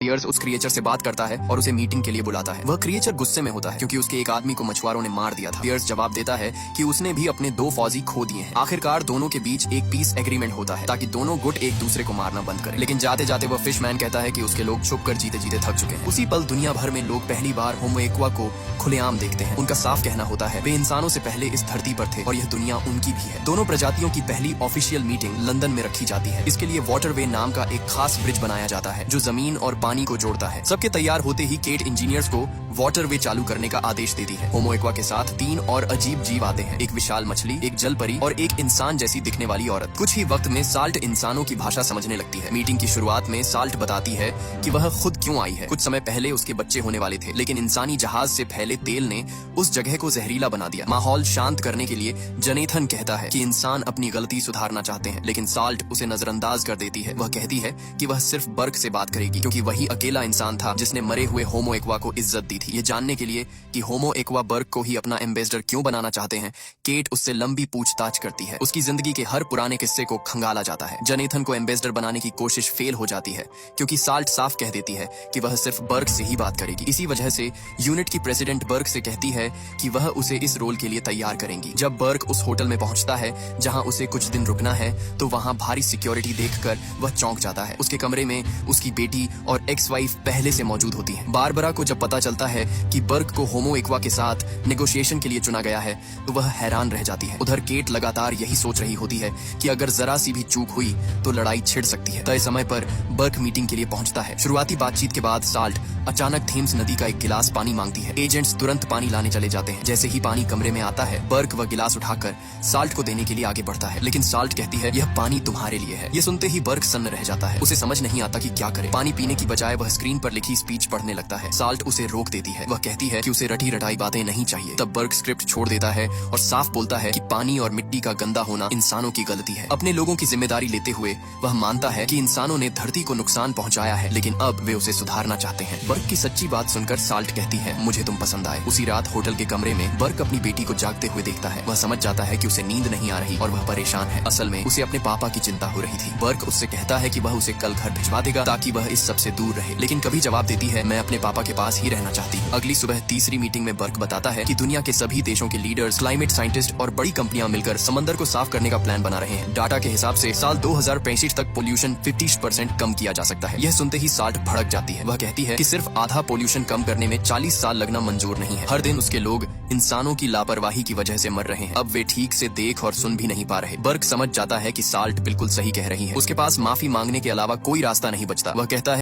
Piers उस creature से बात करता है और उसे मीटिंग के लिए बुलाता है। वह क्रिएचर गुस्से में होता है क्योंकि उसके एक आदमी को मछुआरों ने मार दिया था। पियर्स जवाब देता है कि उसने भी अपने 2 फौजी खो दिए हैं। आखिरकार दोनों के बीच एक पीस एग्रीमेंट होता है ताकि दोनों गुट एक दूसरे को मारना बंद करें। लेकिन जाते जाते वह फिशमैन कहता है कि उसके लोग छुप कर जीते जीते थक चुके हैं। उसी पल दुनिया भर में लोग पहली बार होमो एक्वा को खुलेआम देखते हैं। उनका साफ कहना होता है वे इंसानों से पहले इस धरती पर थे और यह दुनिया उनकी भी है। दोनों प्रजातियों की पहली ऑफिशियल मीटिंग लंदन में रखी जाती है। इसके लिए वाटरवे नाम का एक खास ब्रिज बनाया जाता है जो जमीन और पानी को जोड़ता है। सबके तैयार होते ही केट इंजीनियर्स को वाटरवे चालू करने का आदेश देती है। होमो एक्वा के साथ 3 और अजीब जीव आते हैं, एक विशाल मछली, एक जल परी और एक इंसान जैसी दिखने वाली औरत। कुछ ही वक्त में साल्ट इंसानों की भाषा समझने लगती है। मीटिंग की शुरुआत में साल्ट बताती है कि वह खुद क्यों आई है। कुछ समय पहले उसके बच्चे होने वाले थे, लेकिन इंसानी जहाज से फैले तेल ने उस जगह को जहरीला बना दिया। माहौल शांत करने के लिए जनेथन कहता है कि इंसान अपनी गलती सुधारना चाहते हैं, लेकिन साल्ट उसे नजरअंदाज कर देती है। वह कहती है कि वह सिर्फ बर्क से बात करेगी क्योंकि वही अकेला इंसान था जिसने मरे हुए होमो एक्वा को इज्जत दी थी। ये जानने के लिए कि होमो एक्वा बर्क को ही अपना एम्बेसडर क्यों बनाना चाहते हैं, केट उससे लंबी पूछताछ करती है। उसकी जिंदगी के हर पुराने किस्से को खंगाला जाता है। जनेथन को एम्बेसडर बनाने की कोशिश फेल हो जाती है क्योंकि साल्ट साफ कह देती है कि वह सिर्फ बर्क से ही बात करेगी। इसी वजह से यूनिट की प्रेसिडेंट बर्क से कहती है कि वह उसे इस रोल के लिए तैयार करेंगी। जब बर्क उस होटल में पहुंचता है जहां उसे कुछ दिन रुकना है तो वहां भारी सिक्योरिटी देखकर वह चौंक जाता है। उसके कमरे में उसकी बेटी और एक्स वाइफ पहले से मौजूद होती है। बारबरा को जब पता चलता है कि बर्क को होमो एक्वा के साथ नेगोशिएशन के लिए चुना गया है तो वह हैरान रह जाती है। उधर केट लगातार यही सोच रही होती है कि अगर जरा सी भी चूक हुई तो लड़ाई छिड़ सकती है। तय समय पर बर्क मीटिंग के लिए पहुंचता है। शुरुआती बातचीत के बाद साल्ट अचानक थेम्स नदी का एक गिलास पानी मांगती है। एजेंट्स तुरंत पानी लाने चले जाते हैं। जैसे ही पानी कमरे में आता है बर्क वह गिलास उठाकर साल्ट को देने के लिए आगे बढ़ता है, लेकिन साल्ट कहती है यह पानी तुम्हारे लिए है। यह सुनते ही बर्क सन्न रह जाता है। उसे समझ नहीं आता कि क्या करे। पानी पीने की बजाय वह स्क्रीन पर लिखी स्पीच पढ़ने लगता है। साल्ट उसे रोक देती है। वह कहती है कि उसे रटी रटाई बातें नहीं चाहिए। तब बर्क स्क्रिप्ट छोड़ देता है और साफ बोलता है कि पानी और मिट्टी का गंदा होना इंसानों की गलती है। अपने लोगों की जिम्मेदारी लेते हुए वह मानता है कि इंसानों ने धरती को नुकसान पहुंचाया है, लेकिन अब वे उसे सुधारना चाहते हैं। बर्क की सच्ची बात सुनकर साल्ट कहती है मुझे तुम पसंद आए। उसी रात होटल के कमरे में बर्क अपनी बेटी को जागते हुए देखता है। वह समझ जाता है कि उसे नींद नहीं आ रही और वह परेशान है। असल में उसे अपने पापा की चिंता हो रही थी। बर्क उससे कहता है कि वह उसे कल घर भिजवा देगा ताकि वह इस सब से दूर रहे, लेकिन कभी जवाब देती है मैं अपने पापा के पास ही रहना चाहती हूँ। अगली सुबह तीसरी मीटिंग में बर्क बताता है कि दुनिया के सभी देशों के लीडर्स, क्लाइमेट साइंटिस्ट और बड़ी कंपनियां मिलकर समंदर को साफ करने का प्लान बना रहे हैं। डाटा के हिसाब से साल 2065 तक पोल्यूशन 50% कम किया जा सकता है। यह सुनते ही साल्ट भड़क जाती है। वह कहती है कि सिर्फ आधा पोल्यूशन कम करने में 40 साल लगना मंजूर नहीं है। हर दिन उसके लोग इंसानों की लापरवाही की वजह से मर रहे हैं। अब वे ठीक से देख और सुन भी नहीं पा रहे। बर्क समझ जाता है कि साल्ट बिल्कुल सही कह रही है। उसके पास माफी मांगने के अलावा कोई रास्ता नहीं बचता। वह कहता है